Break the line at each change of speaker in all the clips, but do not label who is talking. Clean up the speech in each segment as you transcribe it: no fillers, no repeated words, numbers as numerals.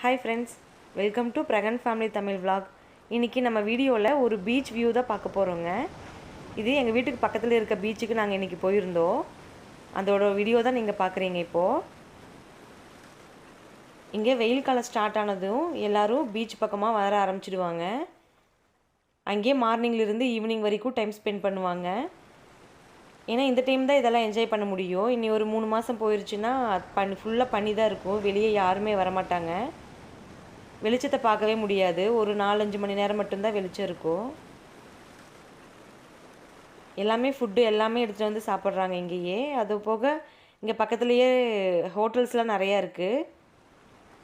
Hi friends, welcome to Pragan Family Tamil Vlog. இன்னைக்கு நம்ம வீடியோல ஒரு பீச் வியூ தான் பார்க்க போறோங்க. இது எங்க வீட்டுக்கு பக்கத்துல இருக்க பீச்சுக்கு நாங்க இன்னைக்கு போயிருந்தோம். அதோட வீடியோ தான் நீங்க பார்க்கறீங்க இப்போ. இங்க வெயில் காலம் ஸ்டார்ட் ஆனதும் எல்லாரும் பீச் பக்கமா வர ஆரம்பிச்சிடுவாங்க. அங்கே மார்னிங்ல இருந்து ஈவினிங் வரைக்கும் டைம் ஸ்பெண்ட் பண்ணுவாங்க. ஏன்னா இந்த டைம் தான் இதெல்லாம் என்ஜாய் பண்ண முடியும். இனி ஒரு 3 மாசம் போயிருச்சுனா ஃபுல்லா பனி தான் இருக்கும். வெளியே யாருமே வர மாட்டாங்க. வெளிச்சத்தை பார்க்கவே முடியாது. ஒரு 4-5 மணி நேரம் மட்டும்தான் வெளிச்சம் இருக்கும். எல்லாமே ஃபுட்டு எல்லாமே எடுத்துகிட்டு வந்து சாப்பிட்றாங்க இங்கேயே. அது போக இங்கே பக்கத்துலேயே ஹோட்டல்ஸ்லாம் நிறையா இருக்குது.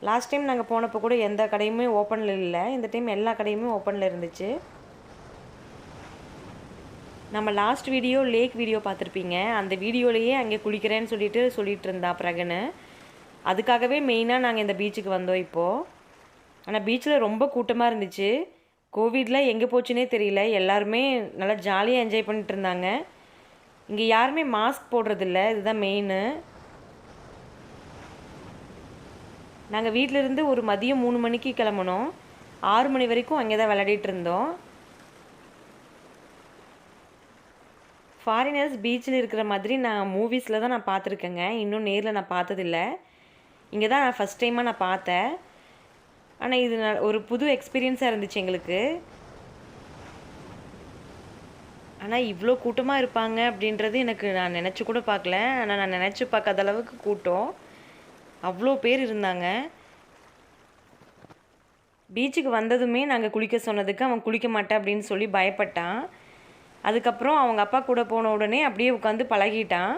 லாஸ்ட் டைம் நாங்கள் போனப்போ கூட எந்த கடையுமே ஓப்பனில் இல்லை. இந்த டைம் எல்லா கடையுமே ஓப்பனில் இருந்துச்சு. நம்ம லாஸ்ட் வீடியோ லேக் வீடியோ பார்த்துருப்பீங்க. அந்த வீடியோலேயே அங்கே குளிக்கிறேன்னு சொல்லிட்டு இருந்தா பிரகனு. அதுக்காகவே மெயினாக நாங்கள் இந்த பீச்சுக்கு வந்தோம் இப்போது. ஆனால் பீச்சில் ரொம்ப கூட்டமாக இருந்துச்சு. கோவிடில் எங்கே போச்சுன்னே தெரியல. எல்லாருமே நல்லா ஜாலியாக என்ஜாய் பண்ணிட்டு இருந்தாங்க. இங்கே யாருமே மாஸ்க் போடுறதில்ல, இதுதான் மெயின். நாங்கள் வீட்டிலேருந்து ஒரு மதியம் 3 மணிக்கு கிளம்புனோம். 6 மணி வரைக்கும் அங்கே தான் விளையாடிட்டு இருந்தோம். ஃபாரினர்ஸ் பீச்சில் இருக்கிற மாதிரி நான் மூவிஸில் தான் நான் பார்த்துருக்கேங்க. இன்னும் நேரில் நான் பார்த்ததில்ல. இங்கே தான் நான் ஃபஸ்ட் டைமாக நான் பார்த்தேன். ஆனால் இது ஒரு புது எக்ஸ்பீரியன்ஸாக இருந்துச்சு எங்களுக்கு. ஆனால் இவ்வளோ கூட்டமாக இருப்பாங்க அப்படின்றது எனக்கு நான் நினச்சி கூட பார்க்கல. ஆனால் நான் நினச்சி பார்க்காத அளவுக்கு கூட்டம். அவ்வளோ பேர் இருந்தாங்க. பீச்சுக்கு வந்ததுமே நாங்கள் குளிக்க சொன்னதுக்கு அவன் குளிக்க மாட்டேன் அப்படின்னு சொல்லி பயப்பட்டான். அதுக்கப்புறம் அவங்க அப்பா கூட போன உடனே அப்படியே உட்காந்து பழகிட்டான்.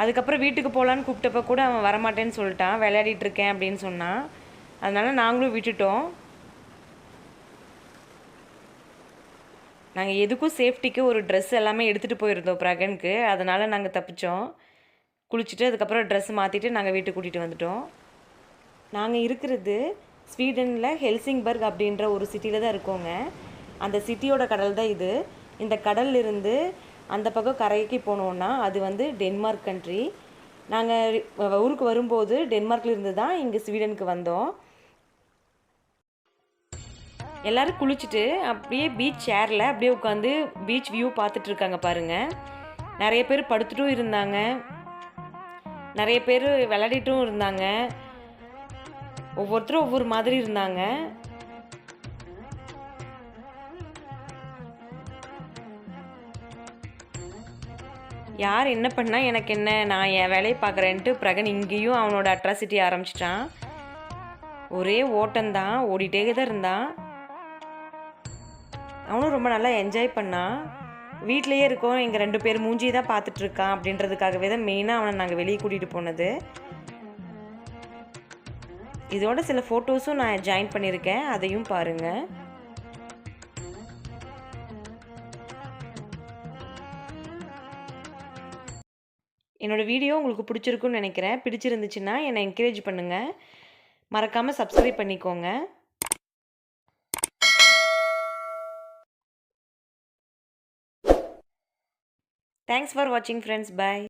அதுக்கப்புறம் வீட்டுக்கு போகலான்னு கூப்பிட்டப்ப கூட அவன் வரமாட்டேன்னு சொல்லிட்டான். விளையாடிட்டு இருக்கேன் அப்படின்னு சொன்னான். அதனால் நாங்களும் விட்டுட்டோம். நாங்கள் எதுக்கும் சேஃப்டிக்கு ஒரு ட்ரெஸ் எல்லாமே எடுத்துகிட்டு போயிருந்தோம் பிரகனுக்கு. அதனால் நாங்கள் தப்பிச்சோம். குளிச்சுட்டு அதுக்கப்புறம் ட்ரெஸ் மாற்றிட்டு நாங்கள் வீட்டுக்கு கூட்டிகிட்டு வந்துட்டோம். நாங்கள் இருக்கிறது ஸ்வீடனில் ஹெல்சிங்பர்க் அப்படின்ற ஒரு சிட்டியில் தான் இருக்கோங்க. அந்த சிட்டியோட கடல் தான் இது. இந்த கடல்லிருந்து அந்த பக்கம் கரைக்கு போனோன்னா அது வந்து டென்மார்க் கண்ட்ரி. நாங்கள் ஊருக்கு வரும்போது டென்மார்க்லேருந்து தான் இங்கே ஸ்வீடனுக்கு வந்தோம். எல்லோரும் குளிச்சுட்டு அப்படியே பீச் சேரில் அப்படியே உட்காந்து பீச் வியூ பார்த்துட்ருக்காங்க பாருங்கள். நிறைய பேர் படுத்துட்டும் இருந்தாங்க, நிறைய பேர் விளையாடிட்டும் இருந்தாங்க. ஒவ்வொருத்தரும் ஒவ்வொரு மாதிரி இருந்தாங்க. யார் என்ன பண்ணால் எனக்கு என்ன, நான் என் வேலையை பார்க்குறேன்ட்டு பிரகன் இங்கேயும் அவனோட அட்ராசிட்டி ஆரம்பிச்சிட்டான். ஒரே ஓட்டம்தான், ஓடிட்டே தான் இருந்தான். அவனும் ரொம்ப நல்லா என்ஜாய் பண்ணான். வீட்லேயே இருக்கோம், எங்கள் 2 பேர் மூஞ்சி தான் பார்த்துட்ருக்கான் அப்படின்றதுக்காகவே தான் மெயினாக அவனை நாங்கள் வெளியே கூட்டிகிட்டு போனது. இதோட சில ஃபோட்டோஸும் நான் ஜாயின் பண்ணியிருக்கேன், அதையும் பாருங்கள். என்னோடய வீடியோ உங்களுக்கு பிடிச்சிருக்குன்னு நினைக்கிறேன். பிடிச்சிருந்துச்சுன்னா என்னை என்கரேஜ் பண்ணுங்கள். மறக்காமல் சப்ஸ்கிரைப் பண்ணிக்கோங்க. தேங்க்ஸ் ஃபார் வாட்சிங் ஃப்ரெண்ட்ஸ். பை.